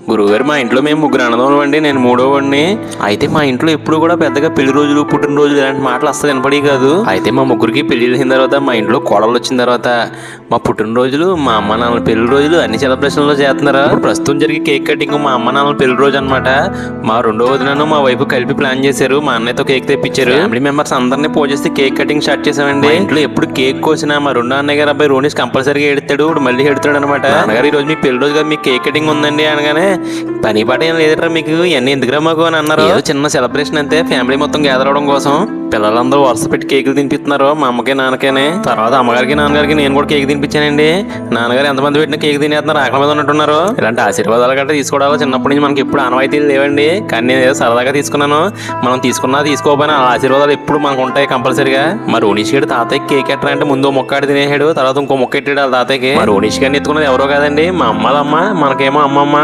గురువుగారు, మా ఇంట్లో మేము ముగ్గురు అన్నదమ్ములు అండి, నేను మూడో వాడిని. అయితే మా ఇంట్లో ఎప్పుడు కూడా పెద్దగా పెళ్లి రోజులు, పుట్టినరోజులు ఇలాంటి మాటలు అస్సలు వినపడి కాదు. అయితే మా ముగ్గురికి పెళ్లి అయిన తర్వాత, మా ఇంట్లో కోడలు వచ్చిన తర్వాత మా పుట్టినరోజులు, మా అమ్మ నాన్నల పెళ్లి రోజులు అన్ని సెలబ్రేషన్లో చేస్తున్నారు. ఇప్పుడు ప్రస్తుతం జరిగే కేక్ కటింగ్ మా అమ్మ నాన్నల పెళ్లి రోజు అనమాట. మా రెండో వదినను మా వైపు కలిపి ప్లాన్ చేశారు. మా అన్నయ్యతో కేక్ తెప్పించారు. ఫ్యామిలీ మెంబర్స్ అందరినీ పోజేసి కేక్ కటింగ్ స్టార్ట్ చేసామండి. ఇంట్లో ఎప్పుడు కేక్ కోసినా మా రెండో అన్నయ్య గారు అబ్బాయి రోనిస్ కంపల్సరీగా ఎడతాడు. ఇప్పుడు మళ్ళీ ఎడుతాడు అనమాట. అన్నగారు, ఈ రోజు మీ పెళ్లి రోజు మీ కేక్ కటింగ్ ఉందండి అనగానే, పని పాట ఏం లేదట్రా మీకు, ఇవన్నీ ఎందుకురా మాకు అని అన్నారు. ఏదో చిన్న సెలబ్రేషన్ అంతే, ఫ్యామిలీ మొత్తం గ్యాదర్ అవడం కోసం. పిల్లలందరూ వరుస పెట్టి కేకులు తినిపిస్తున్నారు, మా అమ్మకి నాన్నకేనే. తర్వాత అమ్మగారికి నాన్నగారికి నేను కూడా కేక్ తినిపించానండి. నాన్నగారు ఎంతమంది పెట్టిన కేక్ తినేస్తున్నారు, ఆకలి మీద ఉన్నట్టున్నారు. ఇలాంటి ఆశీర్వాదాలు గట్రా తీసుకోవడాలో చిన్నప్పటి నుంచి మనకి ఎప్పుడు ఆనవాయితీలు లేవండి. కానీ నేను ఏదో సరదాగా తీసుకున్నాను. మనం తీసుకున్నా తీసుకోకపోయినా ఆ ఆశీర్వాదాలు ఎప్పుడు మనకు ఉంటాయి కంపల్సరీగా. మరి రోనిష్ గారు తాతయ్యకి కేక్ ఎట్టరా అంటే, ముందు మొక్కాడి తినేసాడు, తర్వాత ఇంకో మొక్క ఎట్టాడు వాళ్ళ తాతయ్యకి. మరి రోనిష్ గారిని ఎత్తుకున్నది ఎవరో కాదండి, మా అమ్మలమ్మ. మనకేమో అమ్మమ్మ.